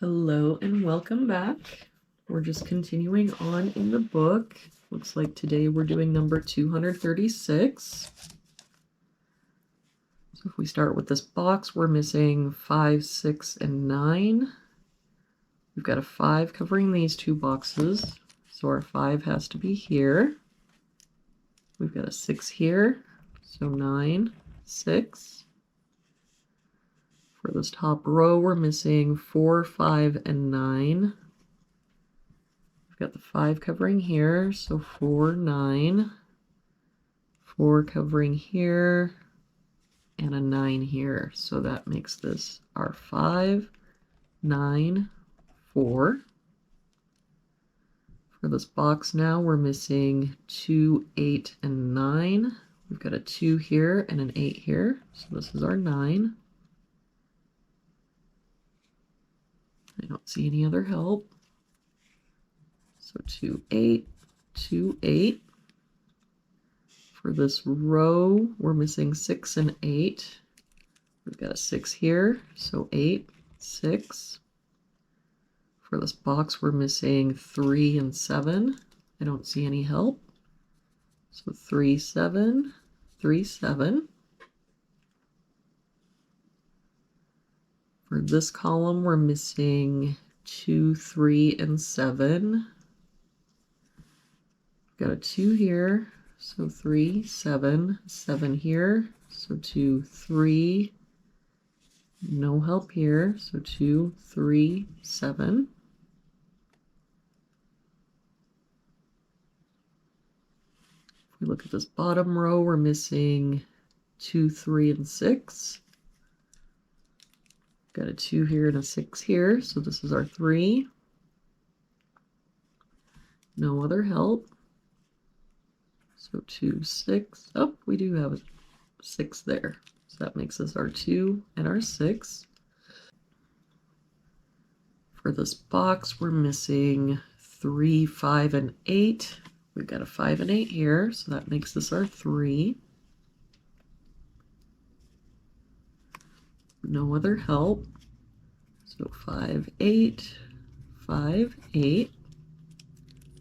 Hello and welcome back. We're just continuing on in the book. Looks like today we're doing number 236. So if we start with this box, we're missing 5, 6, and 9. We've got a 5 covering these two boxes, so our 5 has to be here. We've got a 6 here, so 9, 6. For this top row, we're missing 4, 5, and 9. We've got the 5 covering here, so 4, 9. 4 covering here, and a 9 here. So that makes this our 5, 9, 4. For this box now, we're missing 2, 8, and 9. We've got a 2 here and an 8 here, so this is our 9. I don't see any other help. So 2, 8, 2, 8. For this row, we're missing 6 and 8. We've got a 6 here, so 8, 6. For this box, we're missing 3 and 7. I don't see any help. So 3, 7, 3, 7. For this column, we're missing 2, 3, and 7. We've got a 2 here, so 3, 7, 7 here, so 2, 3. No help here, so 2, 3, 7. If we look at this bottom row, we're missing 2, 3, and 6. Got a 2 here and a 6 here, so this is our 3. No other help. So 2, 6. Oh, we do have a 6 there. So that makes us our 2 and our 6. For this box, we're missing 3, 5, and 8. We've got a 5 and 8 here, so that makes this our 3. No other help. So 5, 8, 5, 8.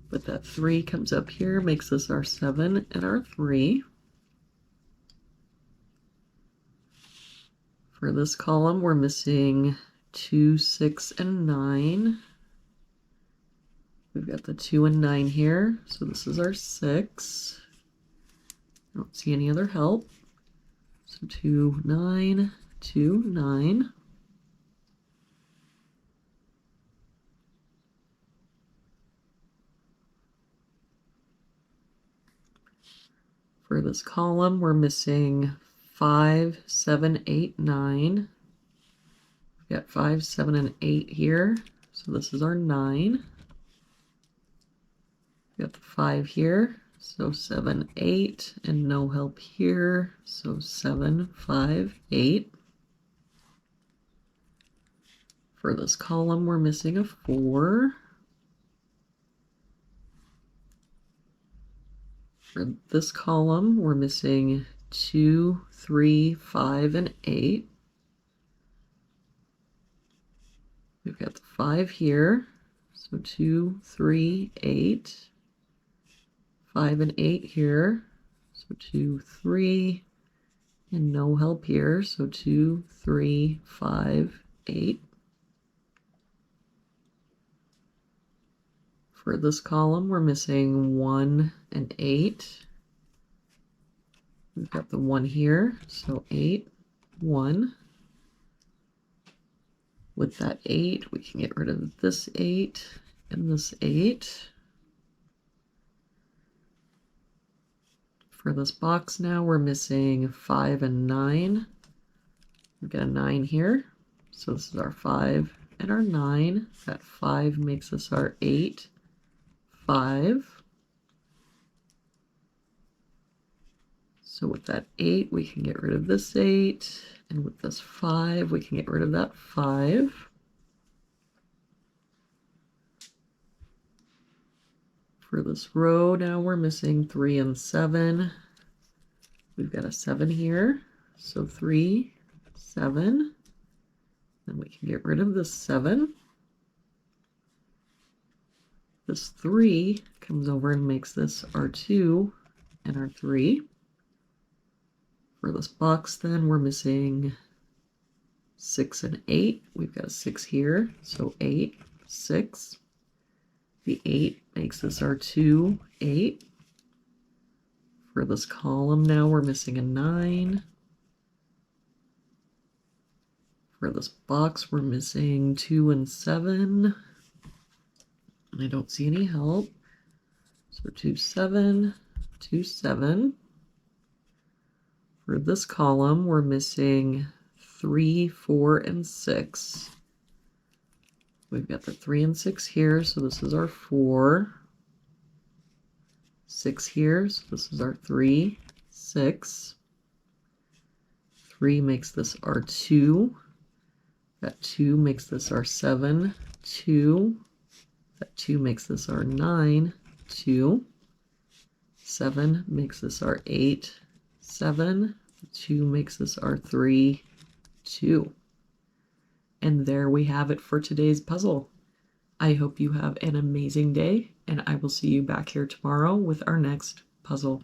But that 3 comes up here, makes this our 7 and our 3. For this column, we're missing 2, 6, and 9. We've got the 2 and 9 here, so this is our 6. I don't see any other help. So 2, 9, 2, 9. For this column, we're missing 5, 7, 8, 9. We've got 5, 7, and 8 here, so this is our 9. We've got the 5 here, so 7, 8, and no help here, so 7, 5, 8. For this column, we're missing a 4. For this column, we're missing 2, 3, 5, and 8. We've got the 5 here, so 2, 3, 8. 5 and 8 here, so 2, 3, and no help here, so 2, 3, 5, 8. For this column, we're missing 1 and 8. We've got the 1 here, so 8, 1. With that 8, we can get rid of this 8 and this 8. For this box now, we're missing 5 and 9. We've got a 9 here, so this is our 5 and our 9. That 5 makes us our 8, 5. So with that 8, we can get rid of this 8. And with this 5, we can get rid of that 5. For this row now, we're missing 3 and 7. We've got a 7 here, so 3, 7. Then we can get rid of this 7. This 3 comes over and makes this our 2 and our 3. For this box then, we're missing 6 and 8. We've got a 6 here, so 8, 6. The 8 makes this our 2, 8. For this column now, we're missing a 9. For this box, we're missing 2 and 7. And I don't see any help. So 2, 7, 2, 7. For this column, we're missing 3, 4, and 6. We've got the 3 and 6 here, so this is our 4. 6 here, so this is our 3, 6. 3 makes this our 2. That 2 makes this our 7, 2. That 2 makes this our 9, 2. 7 makes this our 8, 7. 2 makes this our 3, 2. And there we have it for today's puzzle. I hope you have an amazing day, and I will see you back here tomorrow with our next puzzle.